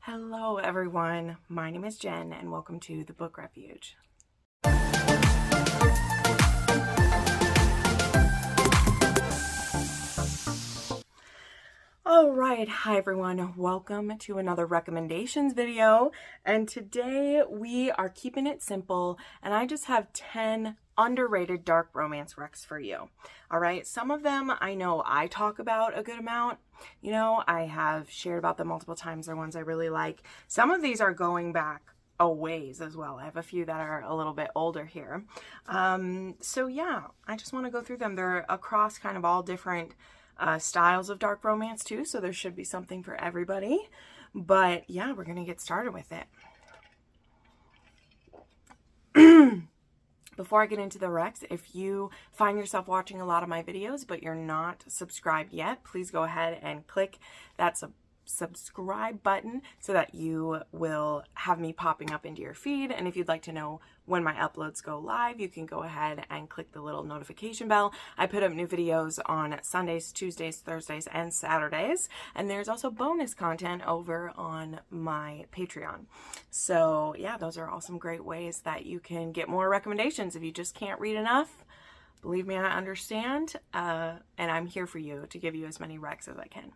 Hello everyone, my name is Jen and welcome to the Book Refuge. Alright, hi everyone, welcome to another recommendations video, and today we are keeping it simple and I just have 10 underrated dark romance recs for you. Alright, some of them I know I talk about a good amount. You know, I have shared about them multiple times. They're ones I really like. Some of these are going back a ways as well. I have a few that are a little bit older here. So yeah, I just want to go through them. They're across kind of all different styles of dark romance too, so there should be something for everybody. But yeah, we're gonna get started with it. Before I get into the recs, if you find yourself watching a lot of my videos but you're not subscribed yet, please go ahead and click that subscribe button so that you will have me popping up into your feed. And if you'd like to know when my uploads go live, you can go ahead and click the little notification bell. I put up new videos on Sundays, Tuesdays, Thursdays, and Saturdays, and there's also bonus content over on my Patreon. So yeah, those are all some great ways that you can get more recommendations if you just can't read enough. Believe me, I understand, and I'm here for you to give you as many recs as I can.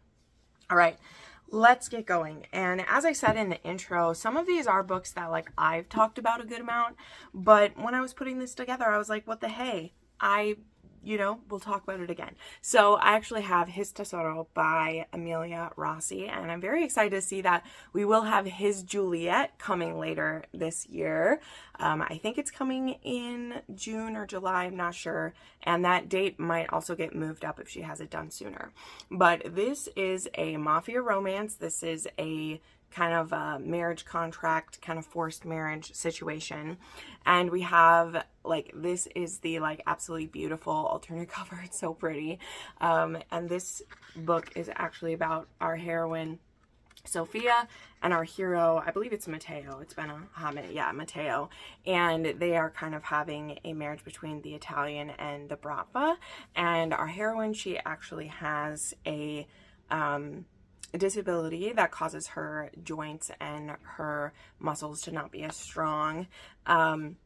All right, let's get going. And as I said in the intro, some of these are books that like I've talked about a good amount, but when I was putting this together, I was like, what the hey, we'll talk about it again. So I actually have His Tesoro by Emilia Rossi, and I'm very excited to see that we will have His Juliet coming later this year. I think it's coming in June or July, I'm not sure, and that date might also get moved up if she has it done sooner. But this is a Mafia romance. This is a kind of a marriage contract, kind of forced marriage situation. And we have, like, this is the, like, absolutely beautiful alternate cover. It's so pretty. And this book is actually about our heroine, Sophia, and our hero, I believe it's Matteo. It's been a hot minute. Yeah, Matteo. And they are kind of having a marriage between the Italian and the Brava. And our heroine, she actually has a disability that causes her joints and her muscles to not be as strong. And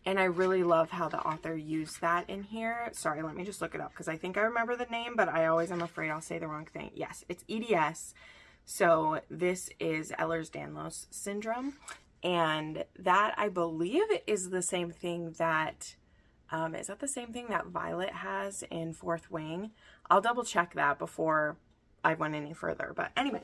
I really love how the author used that in here. Sorry, let me just look it up because I think I remember the name, but I always am afraid I'll say the wrong thing. Yes, it's EDS. So this is Ehlers-Danlos syndrome, and that I believe is the same thing that is that the same thing that Violet has in Fourth Wing? I'll double check that before I went any further, but anyway,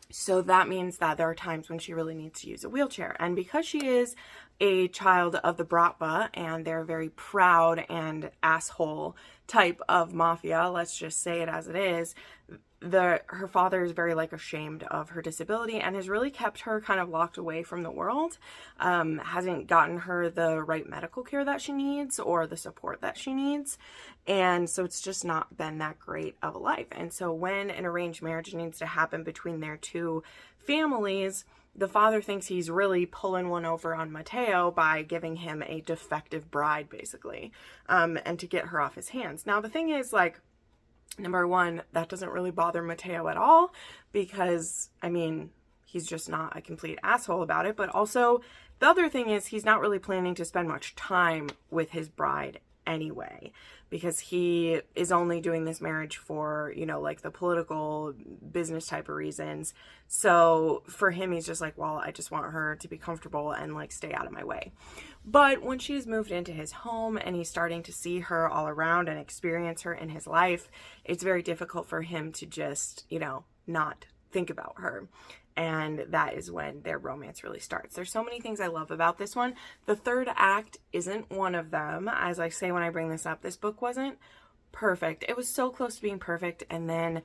so that means that there are times when she really needs to use a wheelchair, and because she is a child of the Bratva and they're very proud and asshole type of mafia, let's just say it as it is, her father is very like ashamed of her disability and has really kept her kind of locked away from the world, hasn't gotten her the right medical care that she needs or the support that she needs, and so it's just not been that great of a life. And so when an arranged marriage needs to happen between their two families, the father thinks he's really pulling one over on Matteo by giving him a defective bride, basically, and to get her off his hands. Now the thing is, like, number one, that doesn't really bother Matteo at all because, I mean, he's just not a complete asshole about it. But also, the other thing is he's not really planning to spend much time with his bride anyway, because he is only doing this marriage for, you know, like the political business type of reasons. So for him, he's just like, well, I just want her to be comfortable and like stay out of my way. But when she's moved into his home and he's starting to see her all around and experience her in his life, it's very difficult for him to just, you know, not think about her. And that is when their romance really starts. There's so many things I love about this one. The third act isn't one of them. As I say when I bring this up, this book wasn't perfect. It was so close to being perfect, and then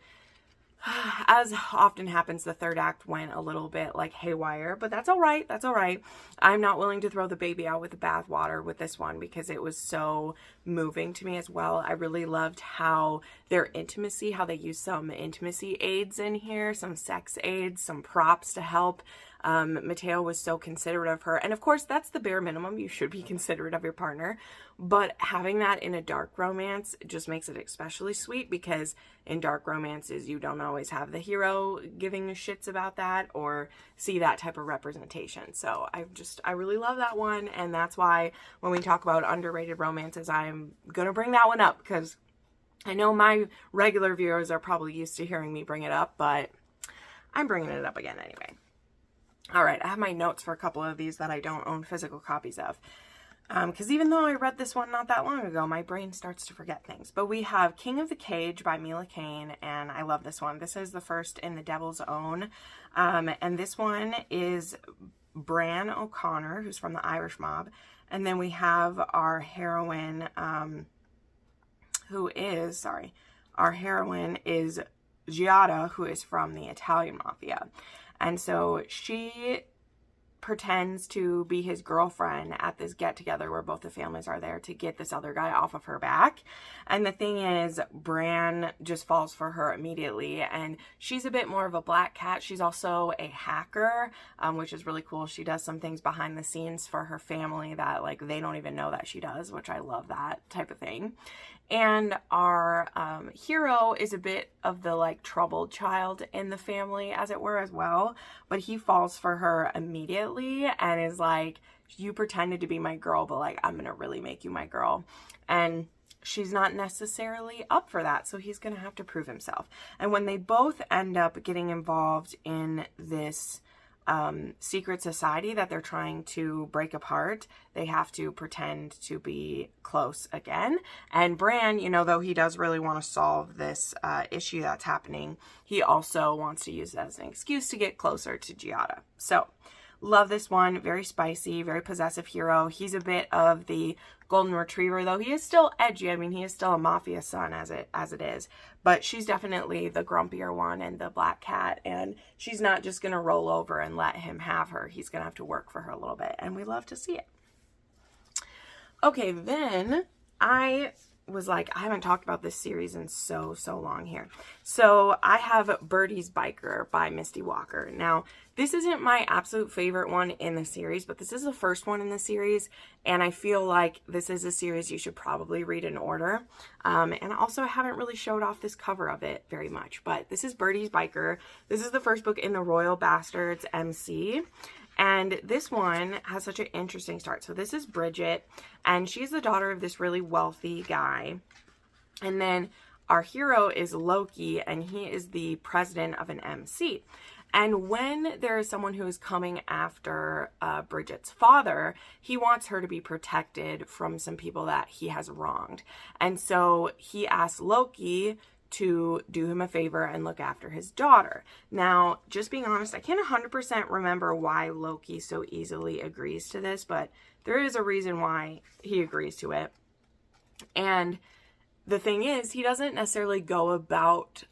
as often happens, the third act went a little bit like haywire, but that's all right. That's all right. I'm not willing to throw the baby out with the bathwater with this one because it was so moving to me as well. I really loved how their intimacy, how they used some intimacy aids in here, some sex aids, some props to help Mateo was so considerate of her. And of course, that's the bare minimum. You should be considerate of your partner. But having that in a dark romance just makes it especially sweet, because in dark romances, you don't always have the hero giving shits about that or see that type of representation. So I really love that one. And that's why when we talk about underrated romances, I'm going to bring that one up, because I know my regular viewers are probably used to hearing me bring it up, but I'm bringing it up again anyway. All right, I have my notes for a couple of these that I don't own physical copies of. Because even though I read this one not that long ago, my brain starts to forget things. But we have King of the Cage by Mila Kane, and I love this one. This is the first in The Devil's Own. And this one is Bran O'Connor, who's from the Irish mob. And then we have our heroine, our heroine is Giada, who is from the Italian Mafia. And so she pretends to be his girlfriend at this get-together where both the families are there to get this other guy off of her back. And the thing is, Bran just falls for her immediately, and she's a bit more of a black cat. She's also a hacker, which is really cool. She does some things behind the scenes for her family that, like, they don't even know that she does, which I love that type of thing. And our hero is a bit of the, like, troubled child in the family, as it were, as well. But he falls for her immediately and is like, you pretended to be my girl, but, like, I'm going to really make you my girl. And she's not necessarily up for that, so he's going to have to prove himself. And when they both end up getting involved in this secret society that they're trying to break apart, they have to pretend to be close again. And Bran, you know, though he does really want to solve this issue that's happening, he also wants to use it as an excuse to get closer to Giada. So, love this one. Very spicy, very possessive hero. He's a bit of the golden retriever, though he is still edgy. I mean, he is still a mafia son as it is. But she's definitely the grumpier one and the black cat. And she's not just going to roll over and let him have her. He's going to have to work for her a little bit. And we love to see it. Okay, then I was like, I haven't talked about this series in so long here. So I have Birdie's Biker by Misty Walker. Now, this isn't my absolute favorite one in the series, but this is the first one in the series, and I feel like this is a series you should probably read in order. And also, I haven't really showed off this cover of it very much, but this is Birdie's Biker. This is the first book in the Royal Bastards MC. And this one has such an interesting start. So this is Bridget, and she's the daughter of this really wealthy guy. And then our hero is Loki, and he is the president of an MC. And when there is someone who is coming after Bridget's father, he wants her to be protected from some people that he has wronged. And so he asks Loki to do him a favor and look after his daughter. Now, just being honest, I can't 100% remember why Loki so easily agrees to this, but there is a reason why he agrees to it. And the thing is, he doesn't necessarily go about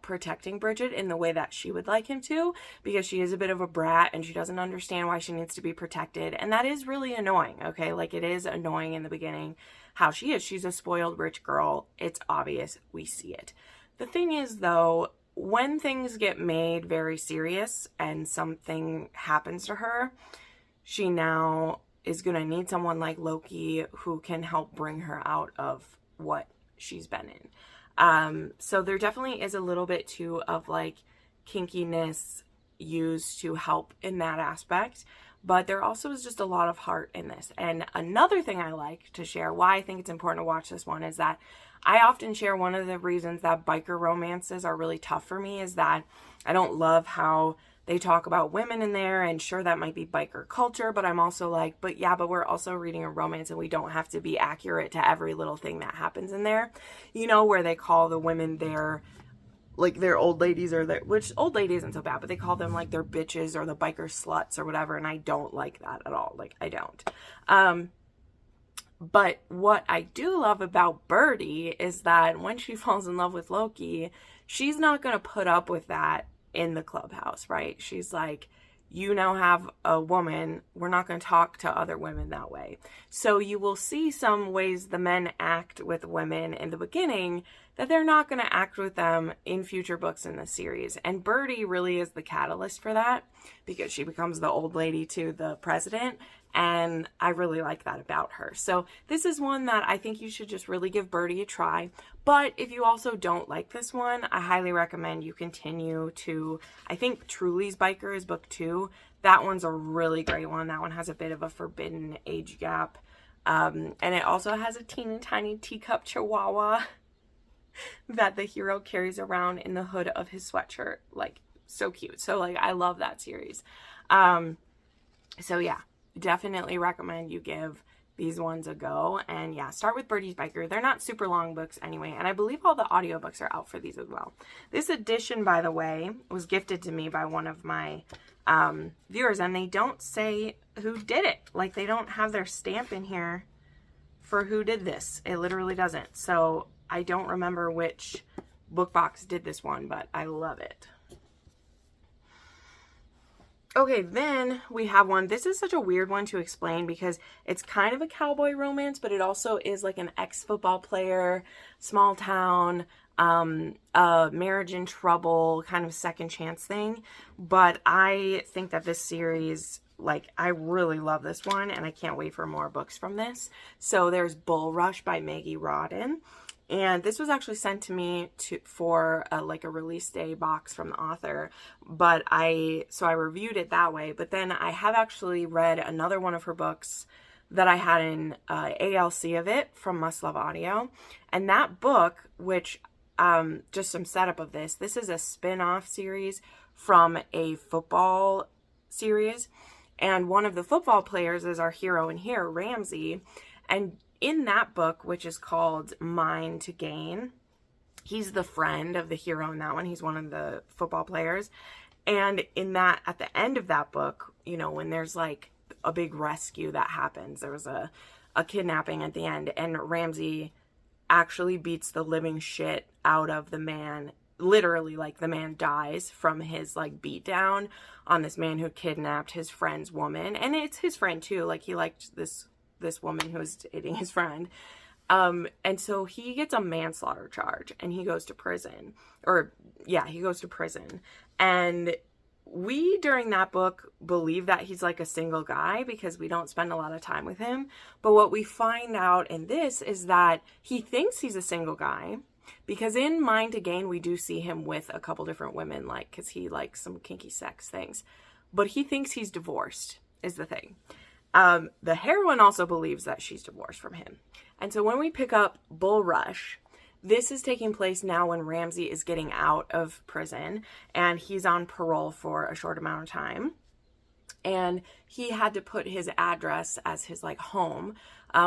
protecting Bridget in the way that she would like him to, because she is a bit of a brat and she doesn't understand why she needs to be protected. And that is really annoying, okay? Like, it is annoying in the beginning how she is. She's a spoiled rich girl. It's obvious. We see it. The thing is, though, when things get made very serious and something happens to her, she now is going to need someone like Loki who can help bring her out of what she's been in. So there definitely is a little bit too of like kinkiness used to help in that aspect, but there also is just a lot of heart in this. And another thing I like to share, why I think it's important to watch this one, is that I often share one of the reasons that biker romances are really tough for me is that I don't love how they talk about women in there, and sure, that might be biker culture, but I'm also like, but we're also reading a romance and we don't have to be accurate to every little thing that happens in there. You know, where they call the women their old ladies, or which old lady isn't so bad, but they call them like their bitches or the biker sluts or whatever, and I don't like that at all. Like, I don't. But what I do love about Birdie is that when she falls in love with Loki, she's not going to put up with that in the clubhouse, right? She's like, you now have a woman. We're not going to talk to other women that way. So you will see some ways the men act with women in the beginning that they're not going to act with them in future books in the series. And Birdie really is the catalyst for that, because she becomes the old lady to the president, and I really like that about her. So this is one that I think you should just really give Birdie a try. But if you also don't like this one, I highly recommend you continue to, I think Truly's Biker is book 2. That one's a really great one. That one has a bit of a forbidden age gap. And it also has a teeny tiny teacup chihuahua that the hero carries around in the hood of his sweatshirt. Like, so cute. So, like, I love that series. So yeah, definitely recommend you give these ones a go. And yeah, start with Birdie's Biker. They're not super long books anyway, and I believe all the audiobooks are out for these as well. This edition, by the way, was gifted to me by one of my viewers, and they don't say who did it. Like, they don't have their stamp in here for who did this. It literally doesn't. So I don't remember which book box did this one, but I love it. Okay, then we have one. This is such a weird one to explain because it's kind of a cowboy romance, but it also is like an ex-football player, small town, marriage in trouble, kind of second chance thing. But I think that this series, like, I really love this one, and I can't wait for more books from this. So there's Bull Rush by Maggie Rodden. And this was actually sent to me for like a release day box from the author, but I reviewed it that way. But then I have actually read another one of her books that I had in ALC of it from Must Love Audio. And that book, which, just some setup of this is a spin-off series from a football series. And one of the football players is our hero in here, Ramsey. And in that book, which is called Mine to Gain, he's the friend of the hero in that one. He's one of the football players. And in that, at the end of that book, you know, when there's like a big rescue that happens, there was a kidnapping at the end, and Ramsey actually beats the living shit out of the man. Literally, like, the man dies from his, like, beat down on this man who kidnapped his friend's woman. And it's his friend too. Like, he liked this woman who was dating his friend. And so he gets a manslaughter charge and he goes to prison. Or, yeah, he goes to prison. And we, during that book, believe that he's like a single guy because we don't spend a lot of time with him. But what we find out in this is that he thinks he's a single guy, because in Mine to Gain, we do see him with a couple different women, like, because he likes some kinky sex things. But he thinks he's divorced, is the thing. The heroine also believes that she's divorced from him. And so when we pick up Bull Rush, this is taking place now when Ramsey is getting out of prison and he's on parole for a short amount of time. And he had to put his address as his, like, home,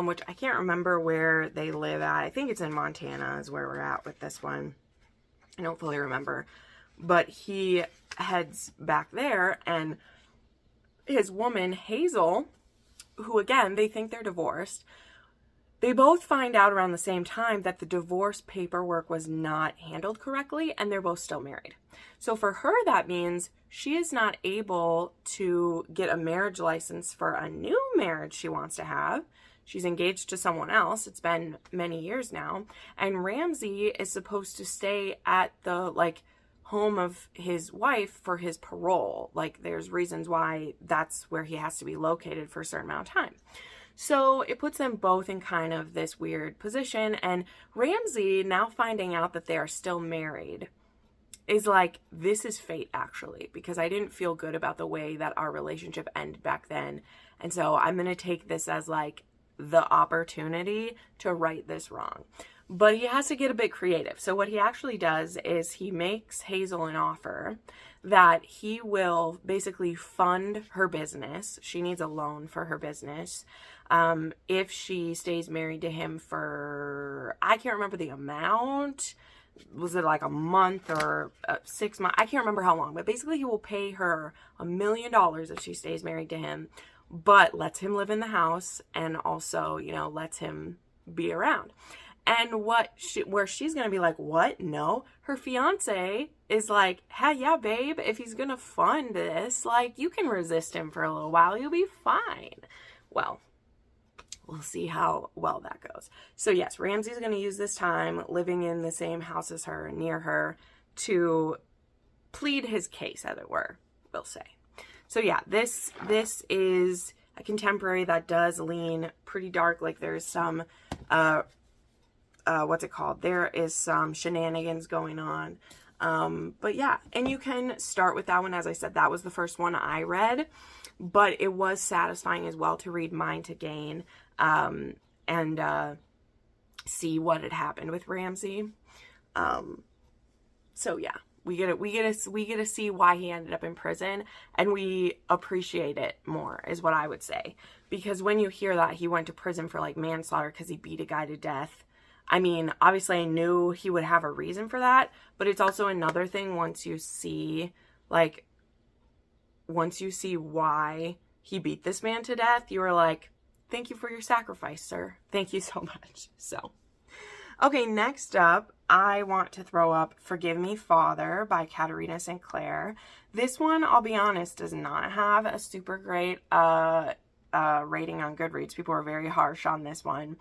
which I can't remember where they live at. I think it's in Montana is where we're at with this one. I don't fully remember. But he heads back there, and his woman, Hazel, who, again, they think they're divorced, they both find out around the same time that the divorce paperwork was not handled correctly, and they're both still married. So for her, that means she is not able to get a marriage license for a new marriage she wants to have. She's engaged to someone else. It's been many years now. And Ramsey is supposed to stay at the, like, home of his wife for his parole. Like, there's reasons why that's where he has to be located for a certain amount of time. So it puts them both in kind of this weird position. And Ramsey, now finding out that they are still married, is like, this is fate, actually, because I didn't feel good about the way that our relationship ended back then. And so I'm going to take this as, like, the opportunity to right this wrong. But he has to get a bit creative. So what he actually does is he makes Hazel an offer that he will basically fund her business. She needs a loan for her business. If she stays married to him for, I can't remember the amount. Was it like a month or 6 months? I can't remember how long. But basically he will pay her $1 million if she stays married to him, but lets him live in the house and also, you know, lets him be around. And where she's going to be like, what? No. Her fiance is like, hey, yeah, babe, if he's going to fund this, like, you can resist him for a little while. You'll be fine. Well, we'll see how well that goes. So yes, Ramsey's going to use this time living in the same house as her, near her, to plead his case, as it were, we'll say. So yeah, this is a contemporary that does lean pretty dark. Like there's some, what's it called? There is some shenanigans going on. But yeah, and you can start with that one. As I said, that was the first one I read, but it was satisfying as well to read Mind to Gain, and see what had happened with Ramsey. So yeah, we get to see why he ended up in prison, and we appreciate it more, is what I would say. Because when you hear that he went to prison for like manslaughter because he beat a guy to death, I mean, obviously I knew he would have a reason for that, but it's also another thing once you see why he beat this man to death, you are like, thank you for your sacrifice, sir. Thank you so much. So, okay, next up, I want to throw up Forgive Me, Father by Katerina Sinclair. This one, I'll be honest, does not have a super great rating on Goodreads. People are very harsh on this one.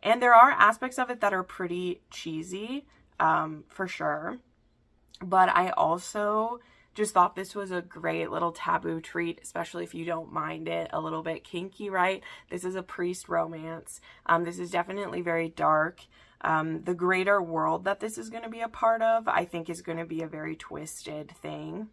And there are aspects of it that are pretty cheesy, for sure. But I also just thought this was a great little taboo treat, especially if you don't mind it a little bit kinky, right? This is a priest romance. This is definitely very dark. The greater world that this is going to be a part of, I think, is going to be a very twisted thing.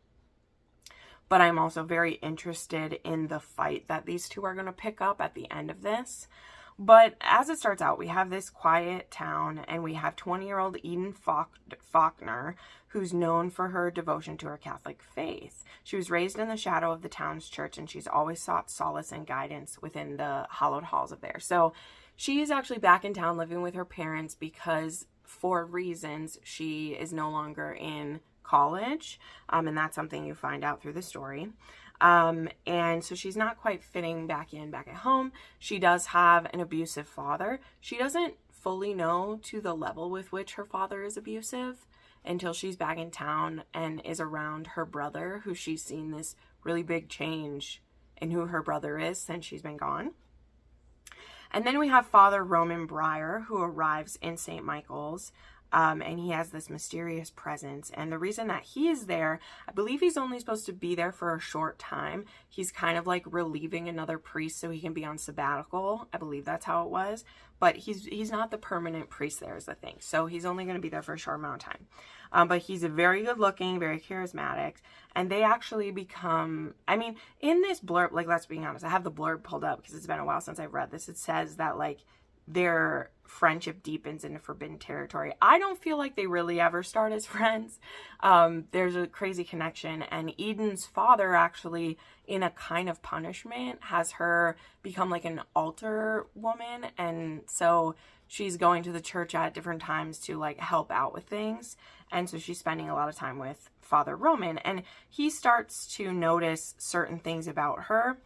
But I'm also very interested in the fight that these two are going to pick up at the end of this. But as it starts out, we have this quiet town, and we have 20-year-old Eden Faulkner, who's known for her devotion to her Catholic faith. She was raised in the shadow of the town's church, and she's always sought solace and guidance within the hallowed halls of there. So she is actually back in town living with her parents because, for reasons, she is no longer in college, and that's something you find out through the story. And so she's not quite fitting back at home. She does have an abusive father. She doesn't fully know to the level with which her father is abusive until she's back in town and is around her brother, who she's seen this really big change in who her brother is since she's been gone. And then we have Father Roman Breyer, who arrives in St. Michael's. And he has this mysterious presence. And the reason that he is there, I believe he's only supposed to be there for a short time. He's kind of like relieving another priest so he can be on sabbatical. I believe that's how it was. But he's not the permanent priest there is the thing. So he's only going to be there for a short amount of time. But he's a very good looking, very charismatic. And they actually become, I mean, in this blurb, like, let's be honest, I have the blurb pulled up because it's been a while since I've read this. It says that, like, their friendship deepens into forbidden territory. I don't feel like they really ever start as friends. There's a crazy connection, and Eden's father actually, in a kind of punishment, has her become like an altar woman, and so she's going to the church at different times to like help out with things, and so she's spending a lot of time with Father Roman, and he starts to notice certain things about her,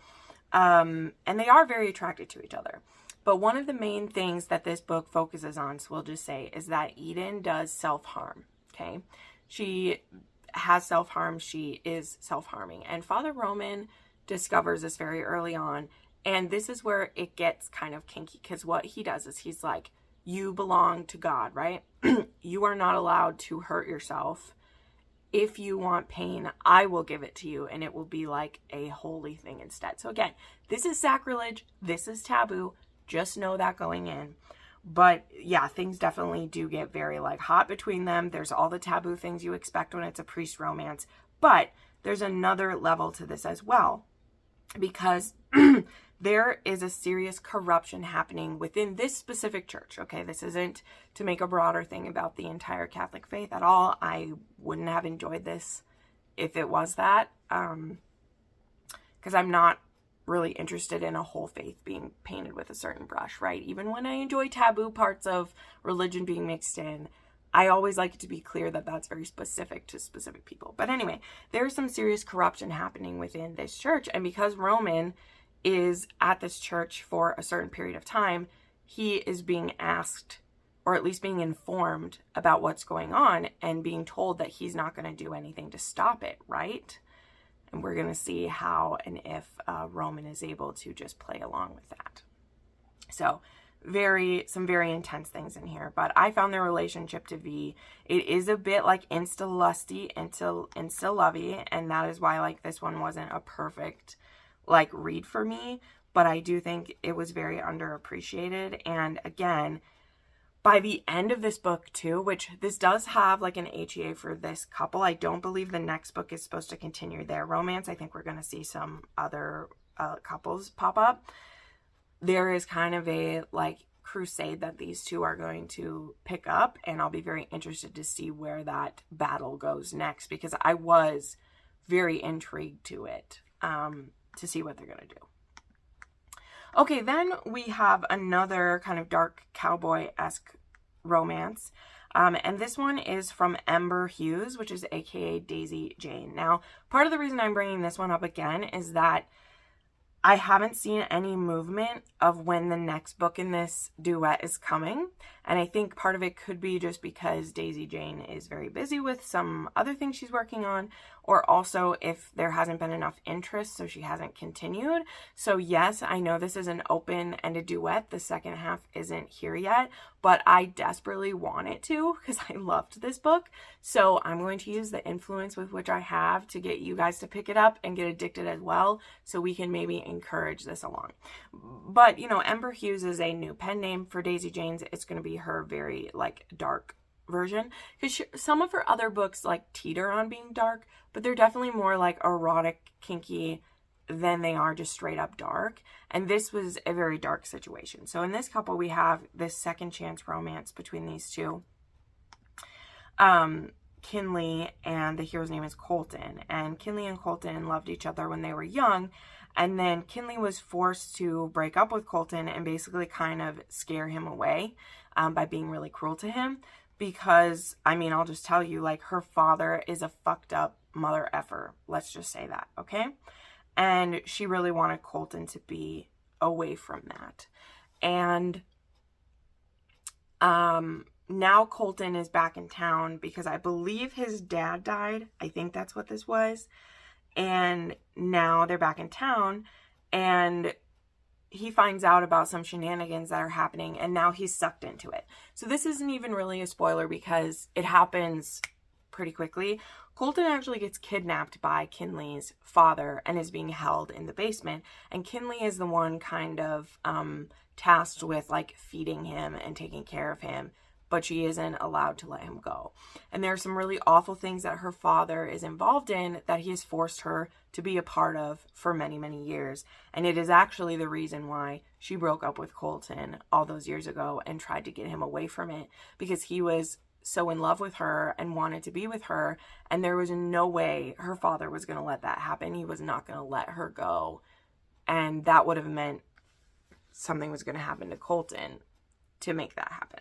and they are very attracted to each other. But one of the main things that this book focuses on, so we'll just say, is that Eden does self-harm, okay? She has self-harm. She is self-harming. And Father Roman discovers this very early on. And this is where it gets kind of kinky, because what he does is he's like, you belong to God, right? You are not allowed to hurt yourself. If you want pain, I will give it to you, and it will be like a holy thing instead. So again, this is sacrilege. This is taboo. Just know that going in. But yeah, things definitely do get very like hot between them. There's all the taboo things you expect when it's a priest romance. But there's another level to this as well. Because there is a serious corruption happening within this specific church. Okay, this isn't to make a broader thing about the entire Catholic faith at all. I wouldn't have enjoyed this if it was that. Because I'm not really interested in a whole faith being painted with a certain brush, right? Even when I enjoy taboo parts of religion being mixed in, I always like it to be clear that that's very specific to specific people. But anyway, there's some serious corruption happening within this church. And because Roman is at this church for a certain period of time, he is being asked, or at least being informed about what's going on, and being told that he's not going to do anything to stop it, right? And we're going to see how and if Roman is able to just play along with that. So some very intense things in here. But I found their relationship to be, it is a bit like insta-lusty, insta-lovey, and that is why like this one wasn't a perfect like read for me. But I do think it was very underappreciated. And again, by the end of this book too, which this does have like an HEA for this couple, I don't believe the next book is supposed to continue their romance. I think we're going to see some other couples pop up. There is kind of a like crusade that these two are going to pick up, and I'll be very interested to see where that battle goes next, because I was very intrigued to it, to see what they're going to do. Okay, then we have another kind of dark cowboy-esque romance. And this one is from Ember Hughes, which is aka Daisy Jane. Now, part of the reason I'm bringing this one up again is that I haven't seen any movement of when the next book in this duet is coming. And I think part of it could be just because Daisy Jane is very busy with some other things she's working on, or also if there hasn't been enough interest, so she hasn't continued. So yes, I know this is an open-ended duet. The second half isn't here yet, but I desperately want it to because I loved this book. So I'm going to use the influence with which I have to get you guys to pick it up and get addicted as well, so we can maybe encourage this along. But, you know, Ember Hughes is a new pen name for Daisy Jane's. It's going to be her very, like, dark version, because some of her other books, like, teeter on being dark, but they're definitely more, like, erotic, kinky than they are just straight up dark. And this was a very dark situation. So in this couple, we have this second chance romance between these two. Kinley, and the hero's name is Colton. And Kinley and Colton loved each other when they were young. And then Kinley was forced to break up with Colton and basically kind of scare him away by being really cruel to him. Because, I mean, I'll just tell you, like, her father is a fucked up mother effer. Let's just say that, okay? And she really wanted Colton to be away from that. And now Colton is back in town because I believe his dad died. I think that's what this was. And now they're back in town, and he finds out about some shenanigans that are happening, and now he's sucked into it. So this isn't even really a spoiler because it happens pretty quickly. Colton actually gets kidnapped by Kinley's father and is being held in the basement. And Kinley is the one kind of tasked with like feeding him and taking care of him, but she isn't allowed to let him go. And there are some really awful things that her father is involved in that he has forced her to be a part of for many, many years. And it is actually the reason why she broke up with Colton all those years ago and tried to get him away from it, because he was so in love with her and wanted to be with her, and there was no way her father was going to let that happen. He was not going to let her go, and that would have meant something was going to happen to Colton to make that happen.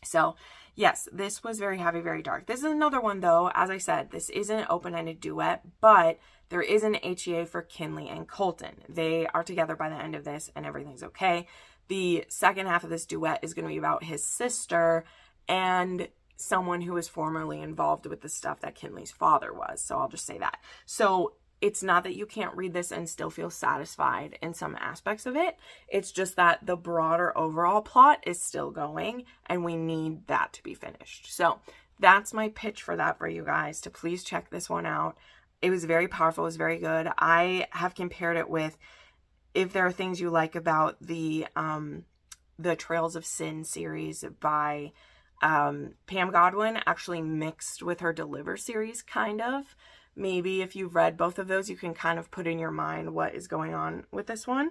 So yes, this was very heavy, very dark. This is another one though. As I said, this isn't an open-ended duet, but there is an HEA for Kinley and Colton. They are together by the end of this and everything's okay. The second half of this duet is going to be about his sister and someone who was formerly involved with the stuff that Kinley's father was. So I'll just say that. So it's not that you can't read this and still feel satisfied in some aspects of it. It's just that the broader overall plot is still going and we need that to be finished. So that's my pitch for that for you guys, to please check this one out. It was very powerful. It was very good. I have compared it with, if there are things you like about the Trails of Sin series by Pam Godwin, actually mixed with her Deliver series, kind of. Maybe if you've read both of those, you can kind of put in your mind what is going on with this one.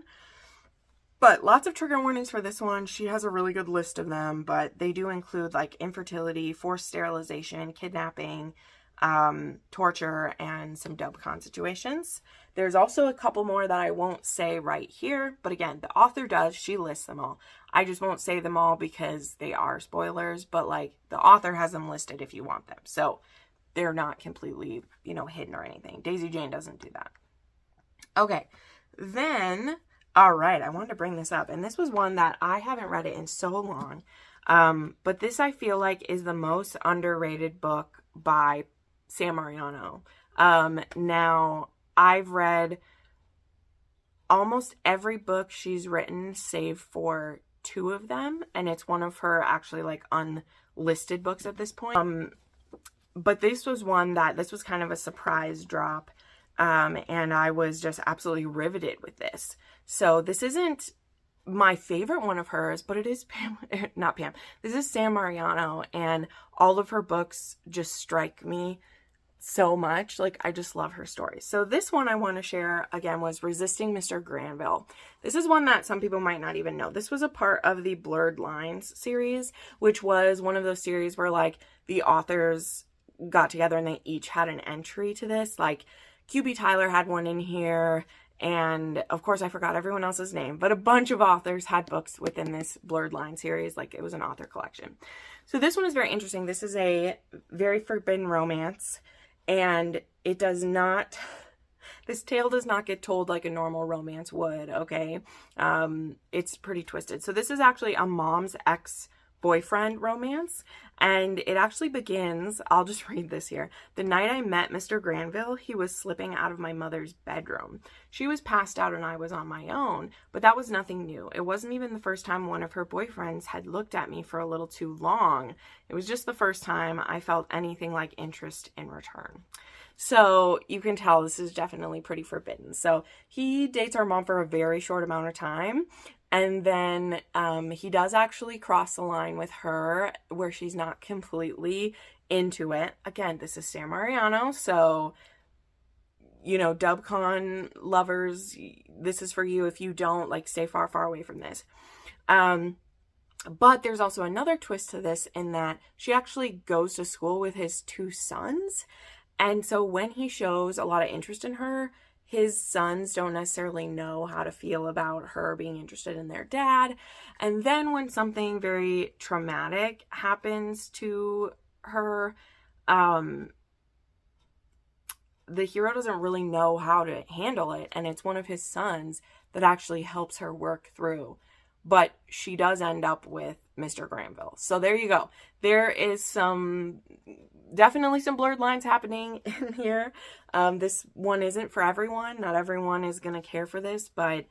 But lots of trigger warnings for this one. She has a really good list of them, but they do include like infertility, forced sterilization, kidnapping, torture, and some dub-con situations. There's also a couple more that I won't say right here, but again, the author does. She lists them all. I just won't say them all because they are spoilers, but like the author has them listed if you want them. So they're not completely, you know, hidden or anything. Daisy Jane doesn't do that. Okay, then, all right, I wanted to bring this up, and this was one that I haven't read it in so long, but this I feel like is the most underrated book by Sam Mariano. Now, I've read almost every book she's written save for 2 of them, and it's one of her actually like unlisted books at this point. But this was one that, this was kind of a surprise drop, and I was just absolutely riveted with this. So this isn't my favorite one of hers, but it is this is Sam Mariano, and all of her books just strike me so much. Like, I just love her stories. So this one I want to share again was Resisting Mr. Granville. This is one that some people might not even know. This was a part of the Blurred Lines series, which was one of those series where like the authors got together and they each had an entry to this. Like QB Tyler had one in here, and of course I forgot everyone else's name, but a bunch of authors had books within this Blurred Line series. Like, it was an author collection. So this one is very interesting. This is a very forbidden romance, and it does not, this tale does not get told like a normal romance would, okay? It's pretty twisted. So this is actually a mom's ex-boyfriend romance, and it actually begins, I'll just read this here. The night I met Mr. Granville, he was slipping out of my mother's bedroom. She was passed out and I was on my own, but that was nothing new. It wasn't even the first time one of her boyfriends had looked at me for a little too long. It was just the first time I felt anything like interest in return. So you can tell this is definitely pretty forbidden. So he dates our mom for a very short amount of time. And then he does actually cross the line with her where she's not completely into it. Again, this is Sam Mariano, so, you know, DubCon lovers, this is for you. If you don't, like, stay far, far away from this. But there's also another twist to this in that she actually goes to school with his 2 sons. And so when he shows a lot of interest in her, his sons don't necessarily know how to feel about her being interested in their dad. And then when something very traumatic happens to her, the hero doesn't really know how to handle it. And it's one of his sons that actually helps her work through. But she does end up with Mr. Granville. So there you go. There is definitely some blurred lines happening in here. This one isn't for everyone. Not everyone is going to care for this, but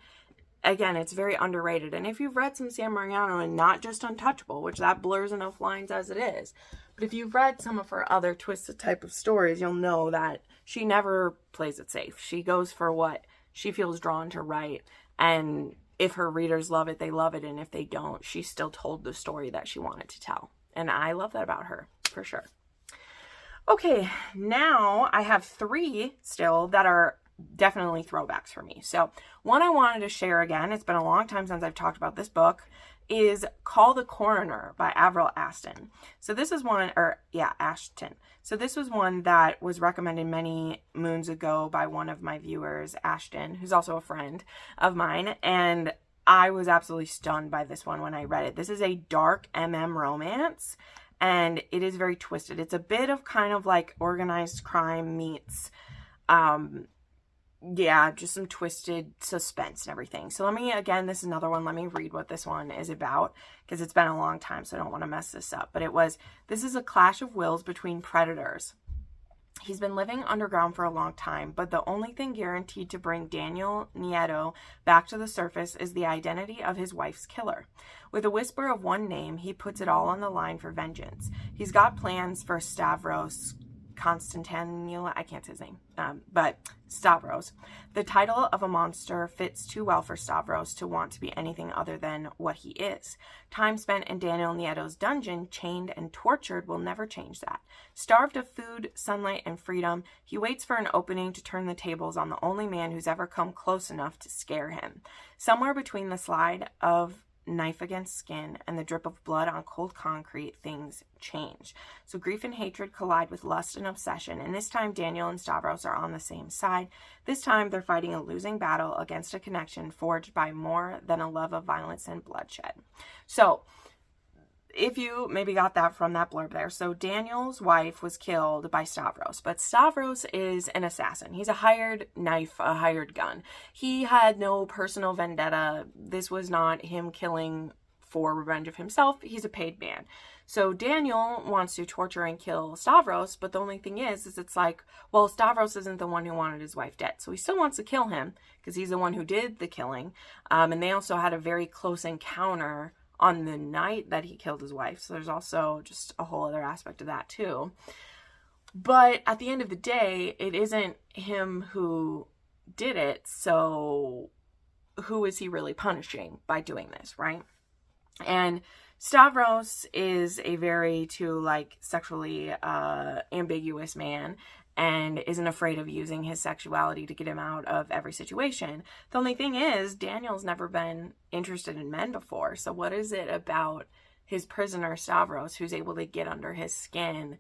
again, it's very underrated. And if you've read some Sam Mariano, and not just Untouchable, which that blurs enough lines as it is, but if you've read some of her other twisted type of stories, you'll know that she never plays it safe. She goes for what she feels drawn to write, and if her readers love it, they love it, and if they don't, she still told the story that she wanted to tell. And I love that about her, for sure. Okay, now I have 3 still that are definitely throwbacks for me. So one I wanted to share again, it's been a long time since I've talked about this book, is Call the Coroner by Avril Ashton. So this is one, Ashton. So this was one that was recommended many moons ago by one of my viewers, Ashton, who's also a friend of mine. And I was absolutely stunned by this one when I read it. This is a dark romance, and it is very twisted. It's a bit of kind of like organized crime meets, just some twisted suspense and everything. So this is another one. Let me read what this one is about, because it's been a long time, so I don't want to mess this up. But this is a clash of wills between predators. He's been living underground for a long time, but the only thing guaranteed to bring Daniel Nieto back to the surface is the identity of his wife's killer. With a whisper of one name, he puts it all on the line for vengeance. He's got plans for Stavros Constantinopoulos, I can't say his name, but Stavros. The title of a monster fits too well for Stavros to want to be anything other than what he is. Time spent in Daniel Nieto's dungeon, chained and tortured, will never change that. Starved of food, sunlight, and freedom, he waits for an opening to turn the tables on the only man who's ever come close enough to scare him. Somewhere between the slide of knife against skin and the drip of blood on cold concrete, things change. So grief and hatred collide with lust and obsession, and this time Daniel and Stavros are on the same side. This time they're fighting a losing battle against a connection forged by more than a love of violence and bloodshed. So if you maybe got that from that blurb there. So Daniel's wife was killed by Stavros, but Stavros is an assassin. He's a hired knife, a hired gun. He had no personal vendetta. This was not him killing for revenge of himself. He's a paid man. So Daniel wants to torture and kill Stavros, but the only thing is it's like, well, Stavros isn't the one who wanted his wife dead. So he still wants to kill him because he's the one who did the killing. And they also had a very close encounter on the night that he killed his wife. So there's also just a whole other aspect of that too. But at the end of the day, it isn't him who did it. So who is he really punishing by doing this, right? And Stavros is a very sexually ambiguous man and isn't afraid of using his sexuality to get him out of every situation. The only thing is, Daniel's never been interested in men before. So what is it about his prisoner Stavros who's able to get under his skin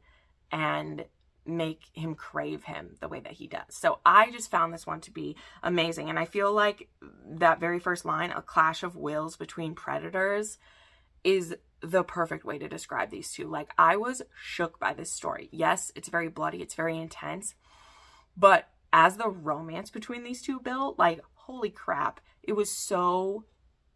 and make him crave him the way that he does? So I just found this one to be amazing. And I feel like that very first line, a clash of wills between predators, is the perfect way to describe these two. Like, I was shook by this story. Yes, it's very bloody, it's very intense, but as the romance between these two built, like, holy crap, it was so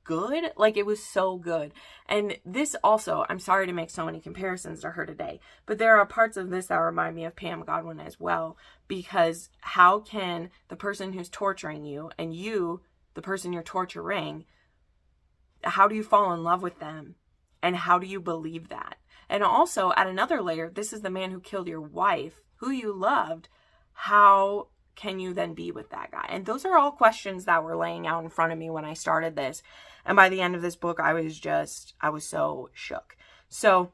good. Like, it was so good. And this also, I'm sorry to make so many comparisons to her today, but there are parts of this that remind me of Pam Godwin as well, because how can the person who's torturing you and you, the person you're torturing, how do you fall in love with them? And how do you believe that? And also, at another layer, this is the man who killed your wife, who you loved. How can you then be with that guy? And those are all questions that were laying out in front of me when I started this. And by the end of this book, I was so shook. So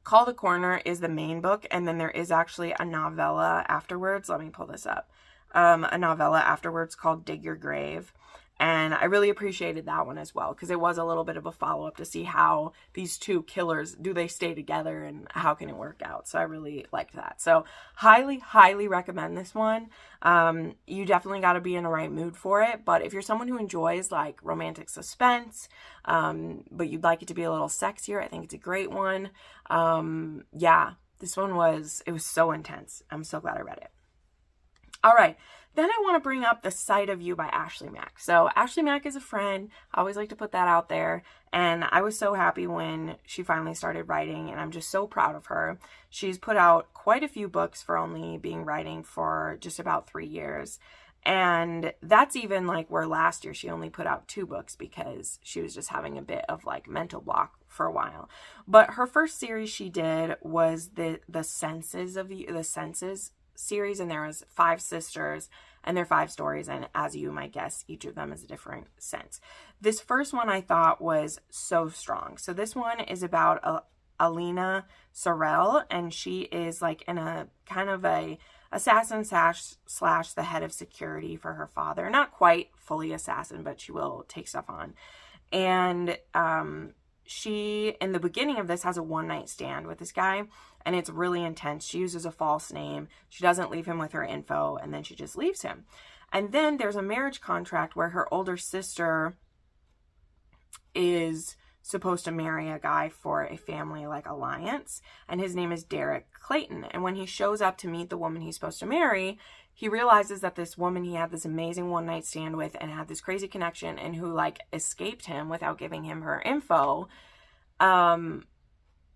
Call the Coroner is the main book. And then there is actually a novella afterwards. Let me pull this up. A novella afterwards called Dig Your Grave. And I really appreciated that one as well, because it was a little bit of a follow-up to see how these two killers, do they stay together and how can it work out? So I really liked that. So highly, highly recommend this one. You definitely got to be in the right mood for it. But if you're someone who enjoys like romantic suspense, but you'd like it to be a little sexier, I think it's a great one. Yeah, this one was so intense. I'm so glad I read it. All right. Then I want to bring up The Sight of You by Ashley Mack. So Ashley Mack is a friend. I always like to put that out there. And I was so happy when she finally started writing, and I'm just so proud of her. She's put out quite a few books for only being writing for just about 3 years. And that's even like where last year she only put out 2 books because she was just having a bit of like mental block for a while. But her first series she did was the Senses series, and there was 5 sisters and their 5 stories, and as you might guess, each of them is a different sense. This first one I thought was so strong. So this one is about Alina Sorrell, and she is like in a kind of a assassin slash the head of security for her father. Not quite fully assassin, but she will take stuff on. And she, in the beginning of this, has a one-night stand with this guy, and it's really intense. She uses a false name. She doesn't leave him with her info, and then she just leaves him. And then there's a marriage contract where her older sister is supposed to marry a guy for a family like alliance, and his name is Derek Clayton. And when he shows up to meet the woman he's supposed to marry, he realizes that this woman he had this amazing one-night stand with and had this crazy connection, and who like escaped him without giving him her info,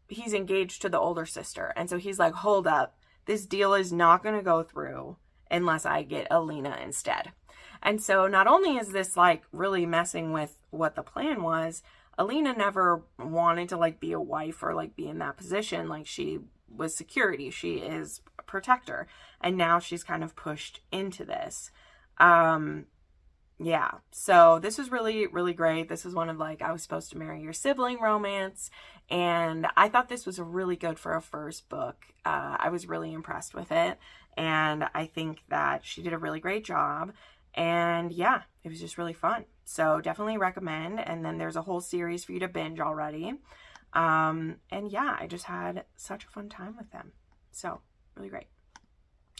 he's engaged to the older sister. And so he's like, hold up, this deal is not going to go through unless I get Alina instead. And so not only is this like really messing with what the plan was, Alina never wanted to like be a wife or like be in that position. Like, she was security, she is a protector, and now she's kind of pushed into this. Yeah, so this was really, really great. This is one of like, I was supposed to marry your sibling romance, and I thought this was really good for a first book. I was really impressed with it, and I think that she did a really great job. And yeah, it was just really fun. So definitely recommend. And then there's a whole series for you to binge already. And yeah, I just had such a fun time with them. So really great.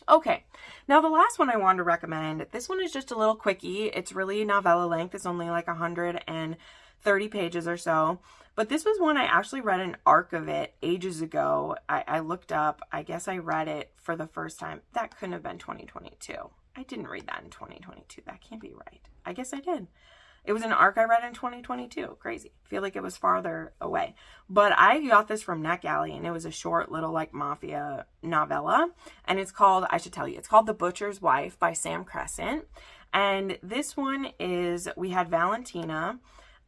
Okay, now the last one I wanted to recommend, this one is just a little quickie. It's really novella length. It's only like 130 pages or so. But this was one I actually read an arc of it ages ago. I looked up, I guess I read it for the first time. That couldn't have been 2022. I didn't read that in 2022. That can't be right. I guess I did. It was an arc I read in 2022. Crazy. I feel like it was farther away. But I got this from NetGalley, and it was a short little like Mafia novella. And it's called, I should tell you, it's called The Butcher's Wife by Sam Crescent. And this one is, we had Valentina,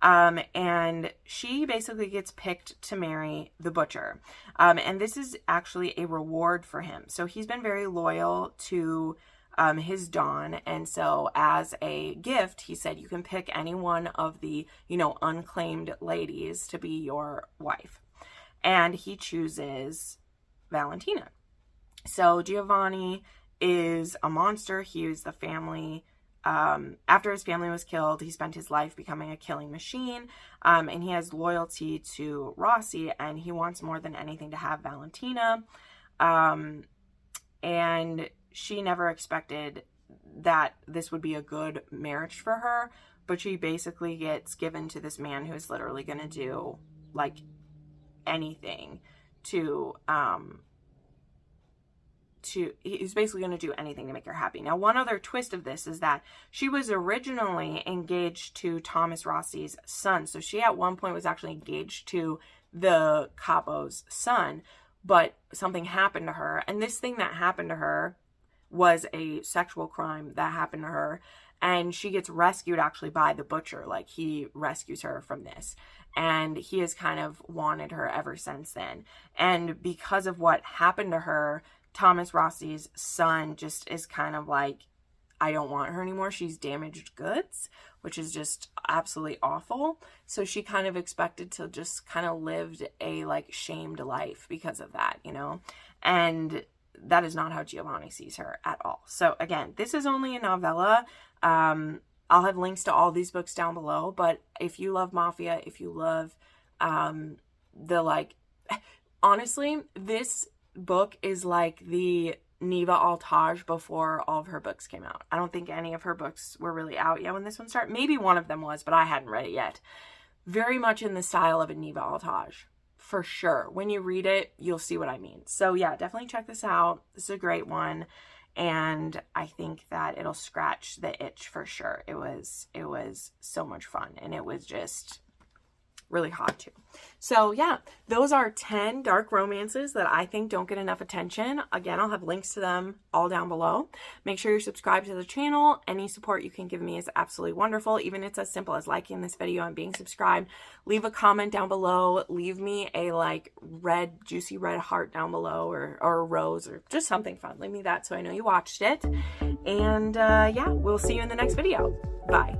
and she basically gets picked to marry the butcher. And this is actually a reward for him. So he's been very loyal to his Dawn, and so as a gift he said you can pick any one of the, you know, unclaimed ladies to be your wife, and he chooses Valentina. So Giovanni is a monster. He was the family, after his family was killed, he spent his life becoming a killing machine, and he has loyalty to Rossi, and he wants more than anything to have Valentina, and she never expected that this would be a good marriage for her, but she basically gets given to this man who is literally going to do like anything he's basically going to do anything to make her happy. Now, one other twist of this is that she was originally engaged to Thomas Rossi's son. So she at one point was actually engaged to the capo's son, but something happened to her. And this thing that happened to her was a sexual crime that happened to her, and she gets rescued actually by the butcher. Like, he rescues her from this, and he has kind of wanted her ever since then. And because of what happened to her, Thomas Rossi's son just is kind of like, I don't want her anymore. She's damaged goods, which is just absolutely awful. So she kind of expected to just kind of lived a like shamed life because of that, you know, and that is not how Giovanni sees her at all. So again, this is only a novella. I'll have links to all these books down below, but if you love Mafia, if you love honestly, this book is like the Neva Altage before all of her books came out. I don't think any of her books were really out yet when this one started. Maybe one of them was, but I hadn't read it yet. Very much in the style of a Neva Altage. For sure. When you read it, you'll see what I mean. So yeah, definitely check this out. This is a great one, and I think that it'll scratch the itch for sure. It was so much fun, and it was just really hot too. So yeah, those are 10 dark romances that I think don't get enough attention. Again, I'll have links to them all down below. Make sure you're subscribed to the channel. Any support you can give me is absolutely wonderful. Even if it's as simple as liking this video and being subscribed. Leave a comment down below. Leave me a like red, juicy red heart down below, or a rose, or just something fun. Leave me that so I know you watched it. And yeah, we'll see you in the next video. Bye.